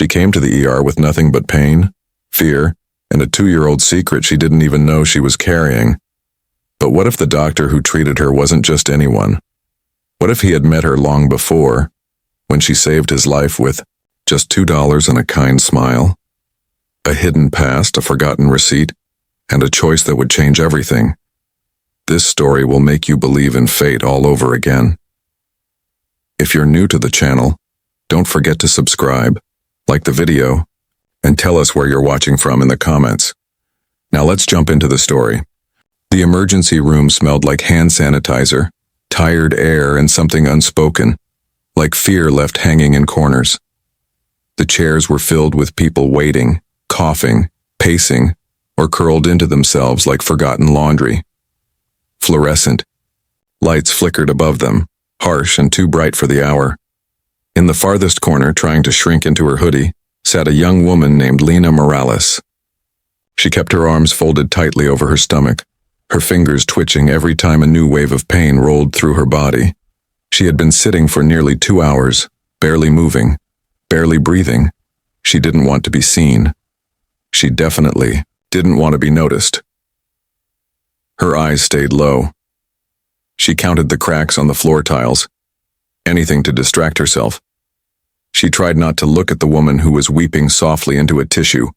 She came to the ER with nothing but pain, fear, and a 2-year-old secret she didn't even know she was carrying. But what if the doctor who treated her wasn't just anyone? What if he had met her long before, when she saved his life with just $2 and a kind smile? A hidden past, a forgotten receipt, and a choice that would change everything. This story will make you believe in fate all over again. If you're new to the channel, don't forget to subscribe, like the video, and tell us where you're watching from in the comments. Now let's jump into the story. The emergency room smelled like hand sanitizer, tired air, and something unspoken, like fear left hanging in corners. The chairs were filled with people waiting, coughing, pacing, or curled into themselves like forgotten laundry. Fluorescent lights flickered above them, harsh and too bright for the hour. In the farthest corner, trying to shrink into her hoodie, sat a young woman named Lina Morales. She kept her arms folded tightly over her stomach, her fingers twitching every time a new wave of pain rolled through her body. She had been sitting for nearly 2 hours, barely moving, barely breathing. She didn't want to be seen. She definitely didn't want to be noticed. Her eyes stayed low. She counted the cracks on the floor tiles, anything to distract herself. She tried not to look at the woman who was weeping softly into a tissue,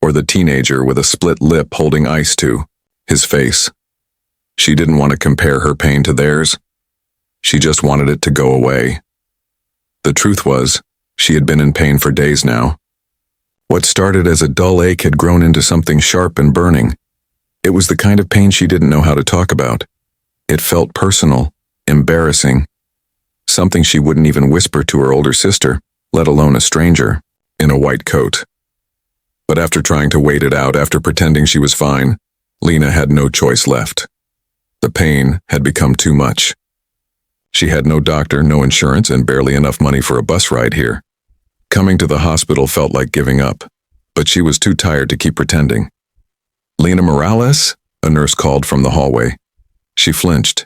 or the teenager with a split lip holding ice to his face. She didn't want to compare her pain to theirs. She just wanted it to go away. The truth was, she had been in pain for days now. What started as a dull ache had grown into something sharp and burning. It was the kind of pain she didn't know how to talk about. It felt personal, embarrassing, something she wouldn't even whisper to her older sister, let alone a stranger, in a white coat. But after trying to wait it out, after pretending she was fine, Lina had no choice left. The pain had become too much. She had no doctor, no insurance, and barely enough money for a bus ride here. Coming to the hospital felt like giving up, but she was too tired to keep pretending. "Lina Morales?" a nurse called from the hallway. She flinched.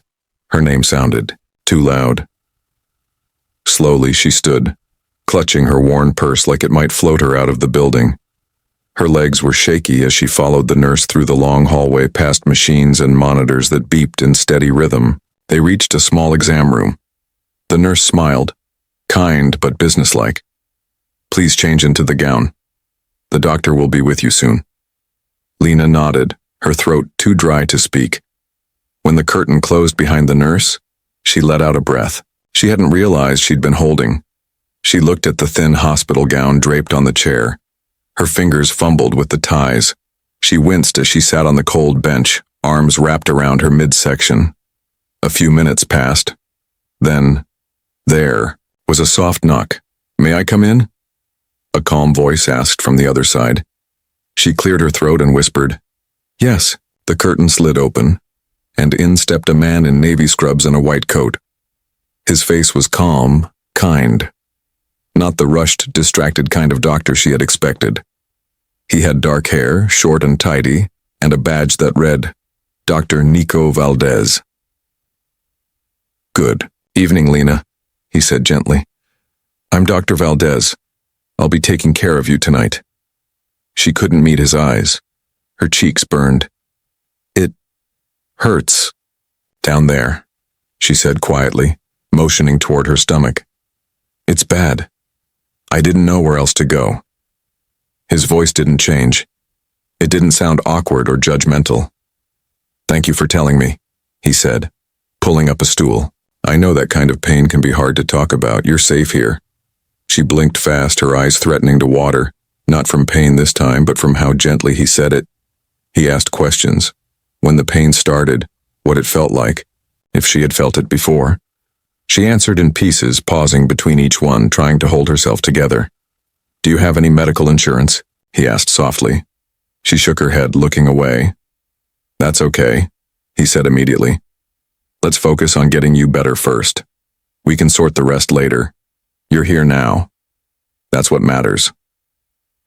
Her name sounded too loud. Slowly she stood, clutching her worn purse like it might float her out of the building. Her legs were shaky as she followed the nurse through the long hallway past machines and monitors that beeped in steady rhythm. They reached a small exam room. The nurse smiled, kind but businesslike. "Please change into the gown. The doctor will be with you soon." Lina nodded, her throat too dry to speak. When the curtain closed behind the nurse, she let out a breath she hadn't realized she'd been holding. She looked at the thin hospital gown draped on the chair. Her fingers fumbled with the ties. She winced as she sat on the cold bench, arms wrapped around her midsection. A few minutes passed. Then, there was a soft knock. "May I come in?" A calm voice asked from the other side. She cleared her throat and whispered, "Yes." The curtain slid open, and in stepped a man in navy scrubs and a white coat. His face was calm, kind. Not the rushed, distracted kind of doctor she had expected. He had dark hair, short and tidy, and a badge that read, "Dr. Nico Valdez." "Good evening, Lina," he said gently. "I'm Dr. Valdez. I'll be taking care of you tonight." She couldn't meet his eyes. Her cheeks burned. "It hurts down there," she said quietly, motioning toward her stomach. "It's bad. I didn't know where else to go." His voice didn't change. It didn't sound awkward or judgmental. "Thank you for telling me," he said, pulling up a stool. "I know that kind of pain can be hard to talk about. You're safe here." She blinked fast, her eyes threatening to water, not from pain this time, but from how gently he said it. He asked questions. When the pain started, what it felt like, if she had felt it before. She answered in pieces, pausing between each one, trying to hold herself together. "Do you have any medical insurance?" he asked softly. She shook her head, looking away. "That's okay," he said immediately. "Let's focus on getting you better first. We can sort the rest later. You're here now. That's what matters."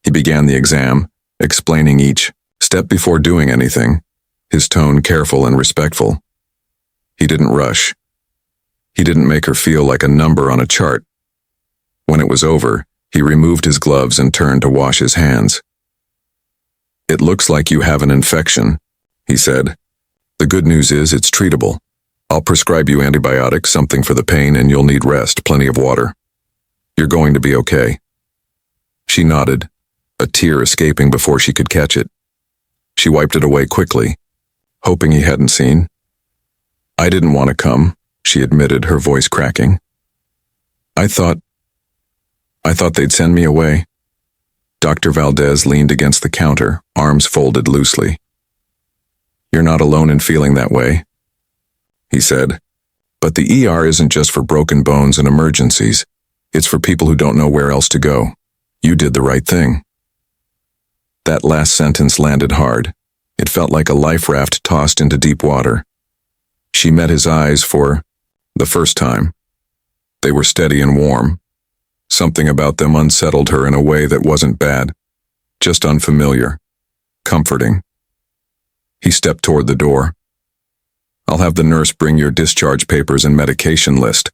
He began the exam, explaining each step before doing anything, his tone careful and respectful. He didn't rush. He didn't make her feel like a number on a chart. When it was over, He removed his gloves and turned to wash his hands. "It looks like you have an infection," he said. "The good news is it's treatable. I'll prescribe you antibiotics, something for the pain, and you'll need rest, plenty of water. You're going to be okay." She nodded, a tear escaping before she could catch it. She wiped it away quickly, hoping he hadn't seen. "I didn't want to come," she admitted, her voice cracking. I thought they'd send me away." Dr. Valdez leaned against the counter, arms folded loosely. "You're not alone in feeling that way," he said. "But the ER isn't just for broken bones and emergencies. It's for people who don't know where else to go. You did the right thing." That last sentence landed hard. It felt like a life raft tossed into deep water. She met his eyes for the first time. They were steady and warm. Something about them unsettled her in a way that wasn't bad, just unfamiliar, comforting. He stepped toward the door. "I'll have the nurse bring your discharge papers and medication list.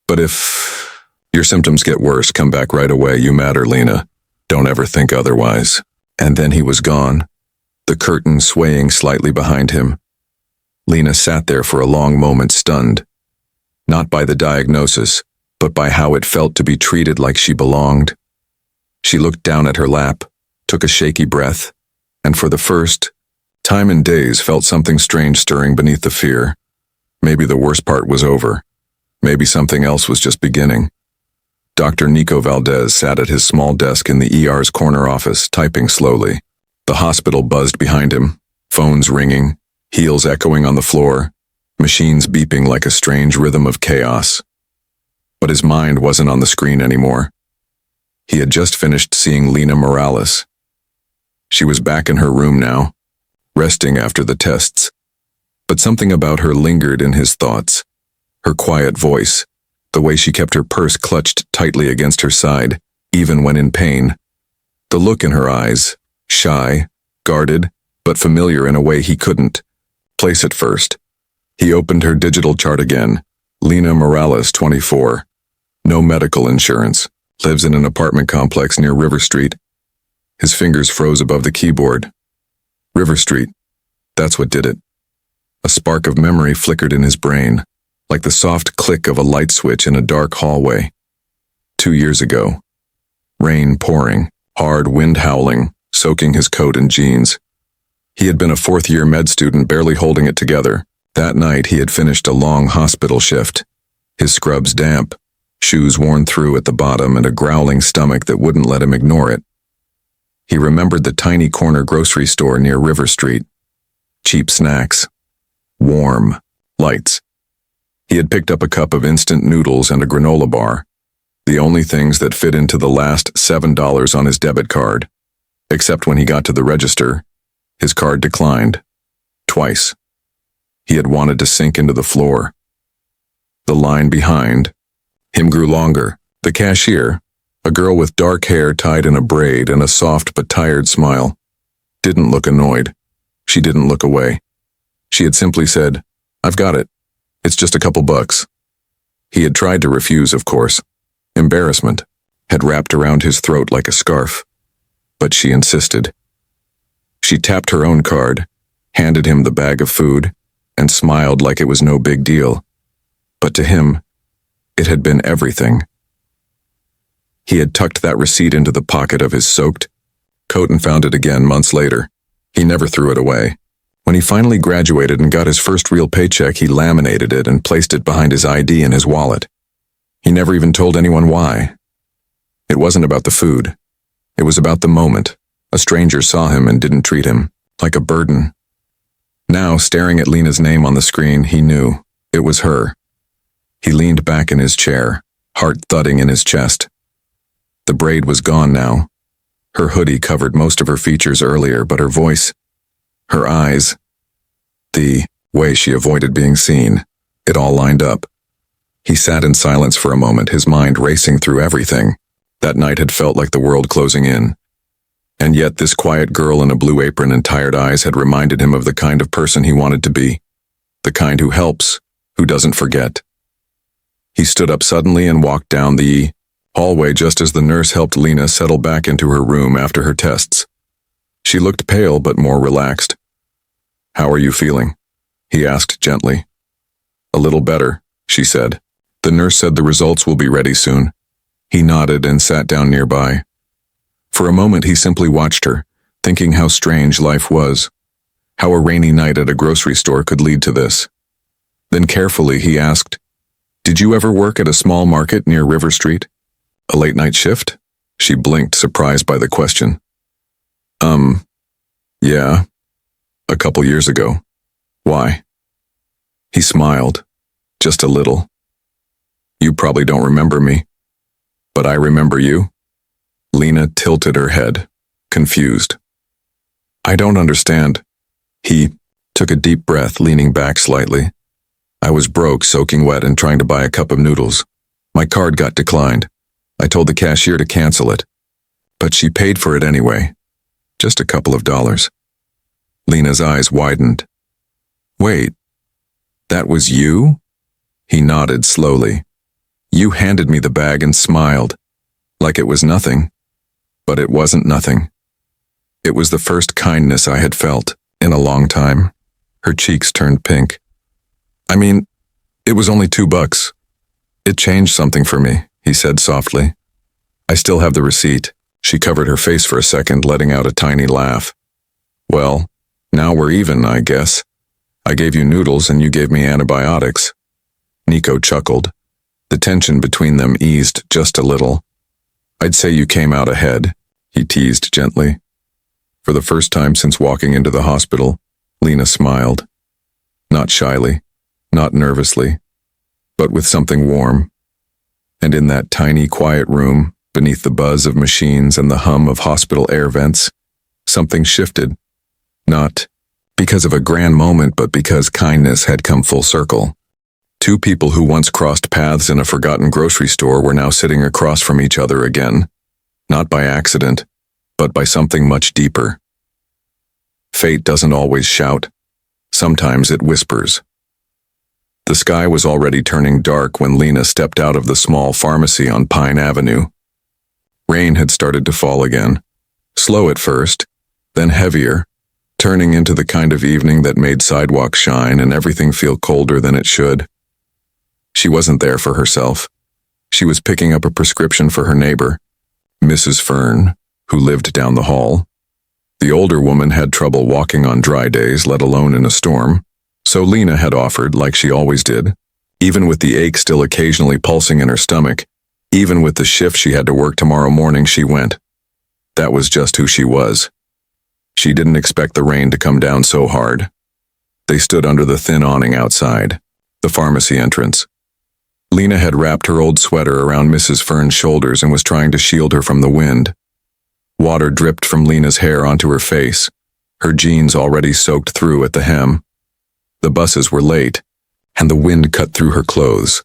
But if your symptoms get worse, come back right away. You matter, Lena. Don't ever think otherwise." And then he was gone, the curtain swaying slightly behind him. Lena sat there for a long moment, stunned, not by the diagnosis, but by how it felt to be treated like she belonged. She looked down at her lap, took a shaky breath, and for the first time in days felt something strange stirring beneath the fear. Maybe the worst part was over. Maybe something else was just beginning. Dr. Nico Valdez sat at his small desk in the ER's corner office, typing slowly. The hospital buzzed behind him, phones ringing, heels echoing on the floor, machines beeping like a strange rhythm of chaos. But his mind wasn't on the screen anymore. He had just finished seeing Lena Morales. She was back in her room now, resting after the tests. But something about her lingered in his thoughts. Her quiet voice, the way she kept her purse clutched tightly against her side, even when in pain. The look in her eyes, shy, guarded, but familiar in a way he couldn't place at first. He opened her digital chart again. Lena Morales, 24. No medical insurance. Lives in an apartment complex near River Street. His fingers froze above the keyboard. River Street. That's what did it. A spark of memory flickered in his brain, like the soft click of a light switch in a dark hallway. 2 years ago. Rain pouring, hard wind howling, soaking his coat and jeans. He had been a fourth-year med student, barely holding it together. That night he had finished a long hospital shift. His scrubs damp, shoes worn through at the bottom, and a growling stomach that wouldn't let him ignore it. He remembered the tiny corner grocery store near River Street. Cheap snacks. Warm. Lights. He had picked up a cup of instant noodles and a granola bar, the only things that fit into the last $7 on his debit card. Except when he got to the register, his card declined. Twice. He had wanted to sink into the floor. The line behind him grew longer. The cashier, a girl with dark hair tied in a braid and a soft but tired smile, didn't look annoyed. She didn't look away. She had simply said, "I've got it. It's just a couple bucks." He had tried to refuse, of course. Embarrassment had wrapped around his throat like a scarf. But she insisted. She tapped her own card, handed him the bag of food, and smiled like it was no big deal. But to him, it had been everything. He had tucked that receipt into the pocket of his soaked coat and found it again months later. He never threw it away. When he finally graduated and got his first real paycheck, he laminated it and placed it behind his ID in his wallet. He never even told anyone why. It wasn't about the food. It was about the moment. A stranger saw him and didn't treat him like a burden. Now, staring at Lena's name on the screen, he knew it was her. He leaned back in his chair, heart thudding in his chest. The braid was gone now. Her hoodie covered most of her features earlier, but her voice, her eyes, the way she avoided being seen, it all lined up. He sat in silence for a moment, his mind racing through everything. That night had felt like the world closing in. And yet this quiet girl in a blue apron and tired eyes had reminded him of the kind of person he wanted to be. The kind who helps, who doesn't forget. He stood up suddenly and walked down the Hallway just as the nurse helped Lena settle back into her room after her tests. She looked pale but more relaxed. "How are you feeling?" he asked gently. "A little better," she said. "The nurse said the results will be ready soon." He nodded and sat down nearby. For a moment he simply watched her, thinking how strange life was, how a rainy night at a grocery store could lead to this. Then carefully he asked, "Did you ever work at a small market near River Street? A late-night shift?" She blinked, surprised by the question. Yeah, a couple years ago. Why?" He smiled, just a little. "You probably don't remember me, but I remember you." Lena tilted her head, confused. "I don't understand." He took a deep breath, leaning back slightly. "I was broke, soaking wet, and trying to buy a cup of noodles. My card got declined. I told the cashier to cancel it, but she paid for it anyway. Just a couple of dollars." Lena's eyes widened. "Wait, that was you?" He nodded slowly. "You handed me the bag and smiled, like it was nothing. But it wasn't nothing. It was the first kindness I had felt in a long time." Her cheeks turned pink. "I mean, it was only $2. It changed something for me," he said softly. "I still have the receipt." She covered her face for a second, letting out a tiny laugh. "Well, now we're even, I guess. I gave you noodles and you gave me antibiotics." Nico chuckled. The tension between them eased just a little. "I'd say you came out ahead," he teased gently. For the first time since walking into the hospital, Lena smiled. Not shyly, not nervously, but with something warm. And in that tiny, quiet room, beneath the buzz of machines and the hum of hospital air vents, something shifted. Not because of a grand moment, but because kindness had come full circle. Two people who once crossed paths in a forgotten grocery store were now sitting across from each other again, not by accident, but by something much deeper. Fate doesn't always shout. Sometimes it whispers. The sky was already turning dark when Lena stepped out of the small pharmacy on Pine Avenue. Rain had started to fall again, slow at first, then heavier, turning into the kind of evening that made sidewalks shine and everything feel colder than it should. She wasn't there for herself. She was picking up a prescription for her neighbor, Mrs. Fern, who lived down the hall. The older woman had trouble walking on dry days, let alone in a storm, so Lena had offered, like she always did, even with the ache still occasionally pulsing in her stomach, even with the shift she had to work tomorrow morning, she went. That was just who she was. She didn't expect the rain to come down so hard. They stood under the thin awning outside, the pharmacy entrance. Lena had wrapped her old sweater around Mrs. Fern's shoulders and was trying to shield her from the wind. Water dripped from Lena's hair onto her face, her jeans already soaked through at the hem. The buses were late, and the wind cut through her clothes.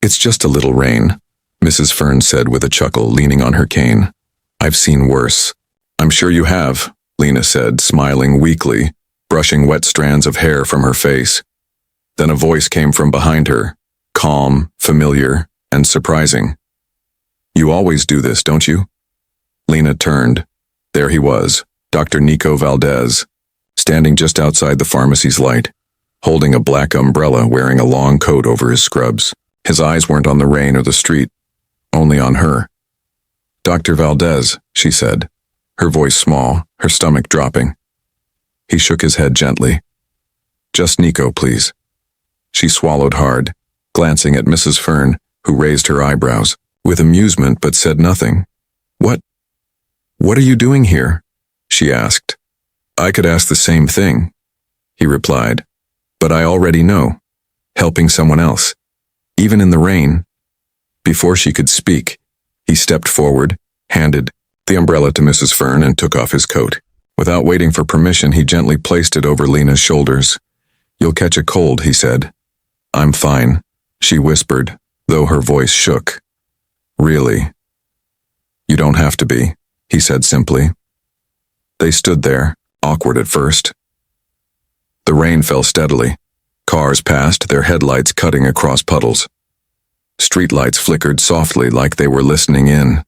"It's just a little rain," Mrs. Fern said with a chuckle, leaning on her cane. "I've seen worse." "I'm sure you have," Lena said, smiling weakly, brushing wet strands of hair from her face. Then a voice came from behind her, calm, familiar, and surprising. "You always do this, don't you?" Lena turned. There he was, Dr. Nico Valdez, standing just outside the pharmacy's light, holding a black umbrella, wearing a long coat over his scrubs. His eyes weren't on the rain or the street, only on her. "Dr. Valdez," she said, her voice small, her stomach dropping. He shook his head gently. "Just Nico, please." She swallowed hard, glancing at Mrs. Fern, who raised her eyebrows with amusement but said nothing. What are you doing here?" she asked. "I could ask the same thing," he replied, "but I already know. Helping someone else, even in the rain." Before she could speak, he stepped forward, handed the umbrella to Mrs. Fern, and took off his coat. Without waiting for permission, he gently placed it over Lena's shoulders. "You'll catch a cold," he said. "I'm fine," she whispered, though her voice shook. "Really?" "You don't have to be," he said simply. They stood there, awkward at first. The rain fell steadily. Cars passed, their headlights cutting across puddles. Streetlights flickered softly like they were listening in.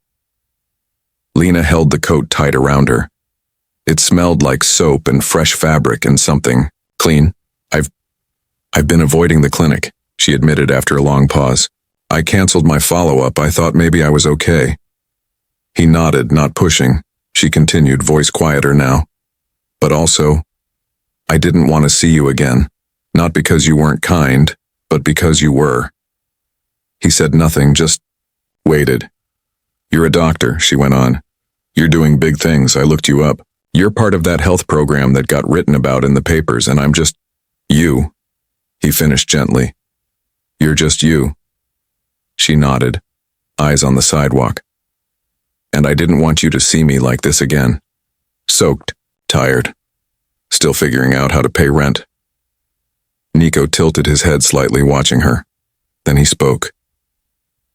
Lena held the coat tight around her. It smelled like soap and fresh fabric and something clean. I've been avoiding the clinic, she admitted after a long pause. I canceled my follow-up. I thought maybe I was okay. He nodded, not pushing. She continued, voice quieter now. But also, I didn't want to see you again. Not because you weren't kind, but because you were. He said nothing, just waited. You're a doctor, she went on. You're doing big things. I looked you up. You're part of that health program that got written about in the papers, and I'm just you. He finished gently. You're just you. She nodded, eyes on the sidewalk. And I didn't want you to see me like this again. Soaked, tired, still figuring out how to pay rent. Nico tilted his head slightly, watching her. Then he spoke.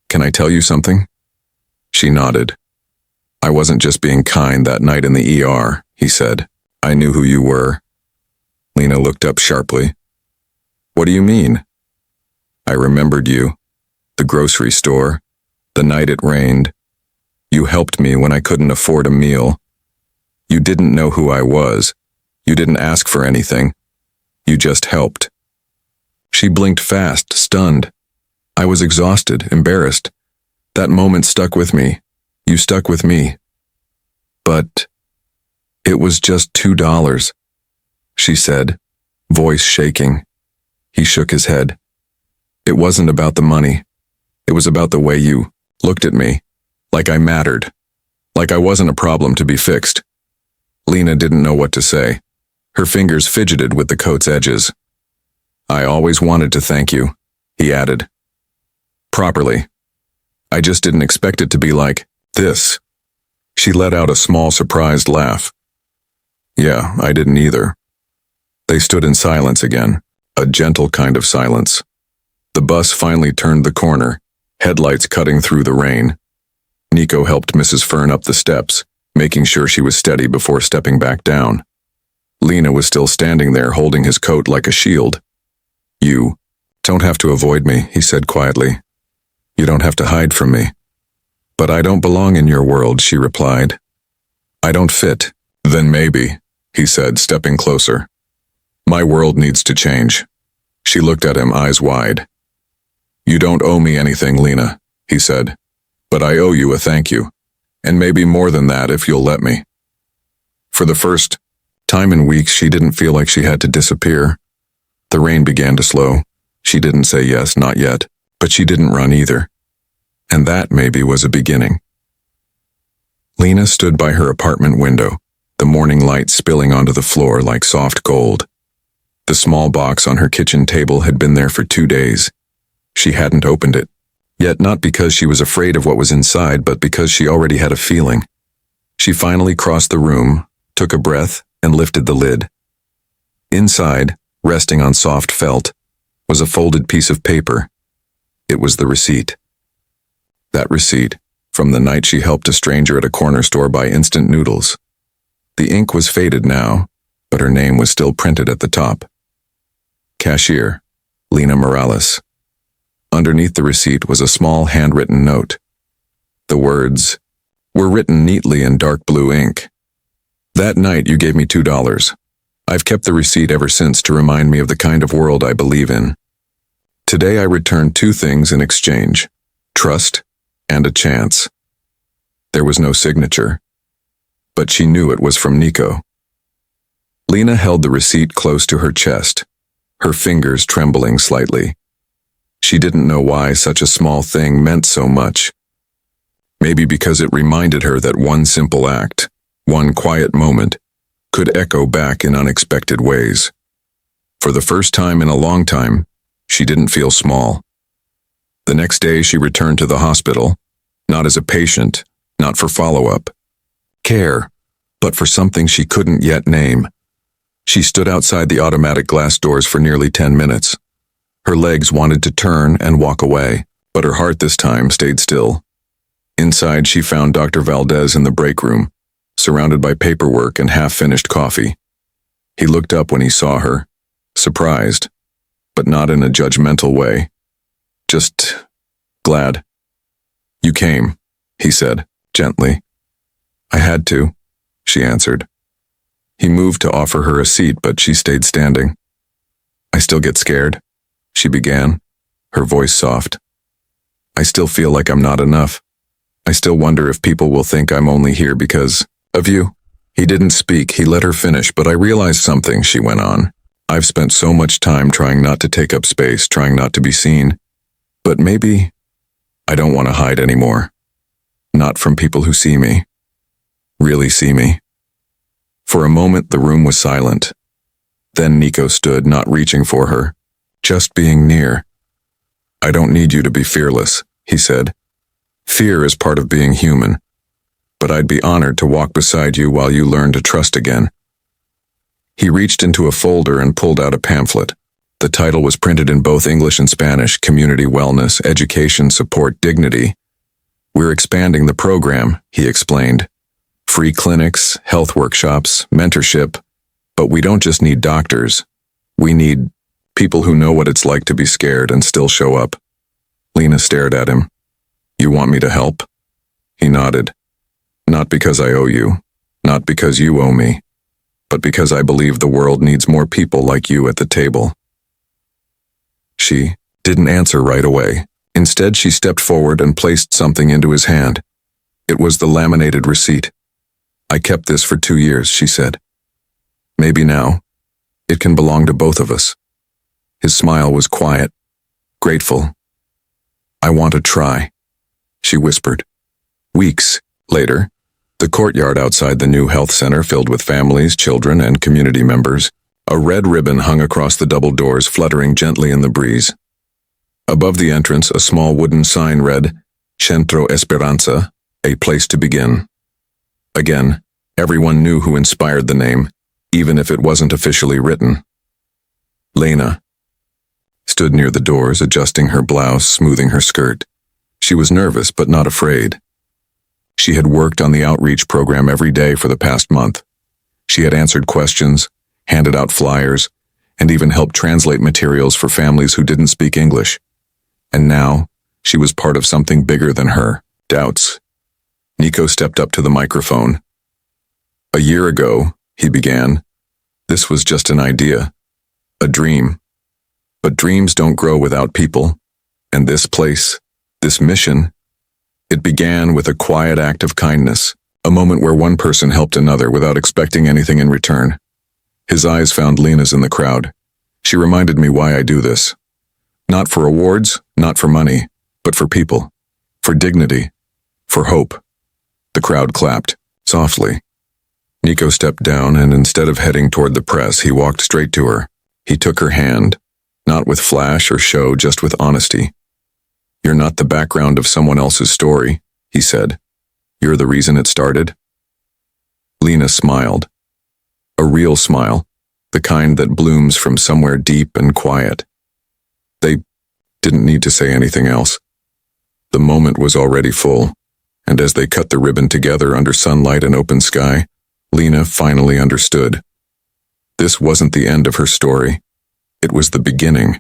Can I tell you something? She nodded. I wasn't just being kind that night in the ER, he said. I knew who you were. Lena looked up sharply. What do you mean? I remembered you. The grocery store. The night it rained. You helped me when I couldn't afford a meal. You didn't know who I was. You didn't ask for anything. You just helped. She blinked fast, stunned. I was exhausted, embarrassed. That moment stuck with me. You stuck with me. But it was just $2, she said, voice shaking. He shook his head. It wasn't about the money. It was about the way you looked at me, like I mattered, like I wasn't a problem to be fixed. Lena didn't know what to say. Her fingers fidgeted with the coat's edges. I always wanted to thank you, he added. Properly. I just didn't expect it to be like this. She let out a small, surprised laugh. Yeah, I didn't either. They stood in silence again, a gentle kind of silence. The bus finally turned the corner, headlights cutting through the rain. Nico helped Mrs. Fern up the steps, making sure she was steady before stepping back down. Lena was still standing there, holding his coat like a shield. You don't have to avoid me, he said quietly. You don't have to hide from me. But I don't belong in your world, she replied. I don't fit. Then maybe, he said, stepping closer. My world needs to change. She looked at him, eyes wide. You don't owe me anything, Lena, he said. But I owe you a thank you. And maybe more than that if you'll let me. For the first time in weeks, she didn't feel like she had to disappear. The rain began to slow. She didn't say yes, not yet, but she didn't run either. And that maybe was a beginning. Lena stood by her apartment window, the morning light spilling onto the floor like soft gold. The small box on her kitchen table had been there for 2 days. She hadn't opened it, yet not because she was afraid of what was inside, but because she already had a feeling. She finally crossed the room, took a breath, and lifted the lid. Inside, resting on soft felt, was a folded piece of paper. It was the receipt. That receipt, from the night she helped a stranger at a corner store buy instant noodles. The ink was faded now, but her name was still printed at the top. Cashier, Lena Morales. Underneath the receipt was a small handwritten note. The words were written neatly in dark blue ink. That night you gave me $2. I've kept the receipt ever since to remind me of the kind of world I believe in. Today I returned 2 things in exchange, trust and a chance. There was no signature, but she knew it was from Nico. Lena held the receipt close to her chest, her fingers trembling slightly. She didn't know why such a small thing meant so much. Maybe because it reminded her that one simple act, one quiet moment, could echo back in unexpected ways. For the first time in a long time, she didn't feel small. The next day she returned to the hospital, not as a patient, not for follow-up, care, but for something she couldn't yet name. She stood outside the automatic glass doors for nearly 10 minutes. Her legs wanted to turn and walk away, but her heart this time stayed still. Inside, she found Dr. Valdez in the break room, surrounded by paperwork and half-finished coffee. He looked up when he saw her, surprised, but not in a judgmental way. Just, Glad. You came, he said, gently. I had to, she answered. He moved to offer her a seat, but she stayed standing. I still get scared, she began, her voice soft. I still feel like I'm not enough. I still wonder if people will think I'm only here because of you. He didn't speak, he let her finish, but I realized something, she went on. I've spent so much time trying not to take up space, trying not to be seen. But maybe I don't want to hide anymore. Not from people who see me. Really see me. For a moment, the room was silent. Then Nico stood, not reaching for her, just being near. I don't need you to be fearless, he said. Fear is part of being human. But I'd be honored to walk beside you while you learn to trust again. He reached into a folder and pulled out a pamphlet. The title was printed in both English and Spanish: Community Wellness, Education, Support, Dignity. We're expanding the program, he explained. Free clinics, health workshops, mentorship. But we don't just need doctors. We need people who know what it's like to be scared and still show up. Lena stared at him. You want me to help? He nodded. Not because I owe you, not because you owe me, but because I believe the world needs more people like you at the table. She didn't answer right away. Instead, she stepped forward and placed something into his hand. It was the laminated receipt. I kept this for 2 years, she said. Maybe now, it can belong to both of us. His smile was quiet, grateful. I want to try, she whispered. Weeks later, the courtyard outside the new health center filled with families, children, and community members. A red ribbon hung across the double doors, fluttering gently in the breeze. Above the entrance, a small wooden sign read, Centro Esperanza, a place to begin. Again, everyone knew who inspired the name, even if it wasn't officially written. Lena stood near the doors, adjusting her blouse, smoothing her skirt. She was nervous, but not afraid. She had worked on the outreach program every day for the past month. She had answered questions, handed out flyers, and even helped translate materials for families who didn't speak English. And now, she was part of something bigger than her, doubts. Nico stepped up to the microphone. A year ago, he began, this was just an idea, a dream. But dreams don't grow without people. And this place, this mission, it began with a quiet act of kindness, a moment where one person helped another without expecting anything in return. His eyes found Lena's in the crowd. She reminded me why I do this. Not for awards, not for money, but for people, for dignity, for hope. The crowd clapped, softly. Nico stepped down, and instead of heading toward the press, he walked straight to her. He took her hand, not with flash or show, just with honesty. You're not the background of someone else's story, he said. You're the reason it started. Lena smiled. A real smile, the kind that blooms from somewhere deep and quiet. They didn't need to say anything else. The moment was already full, and as they cut the ribbon together under sunlight and open sky, Lena finally understood. This wasn't the end of her story. It was the beginning.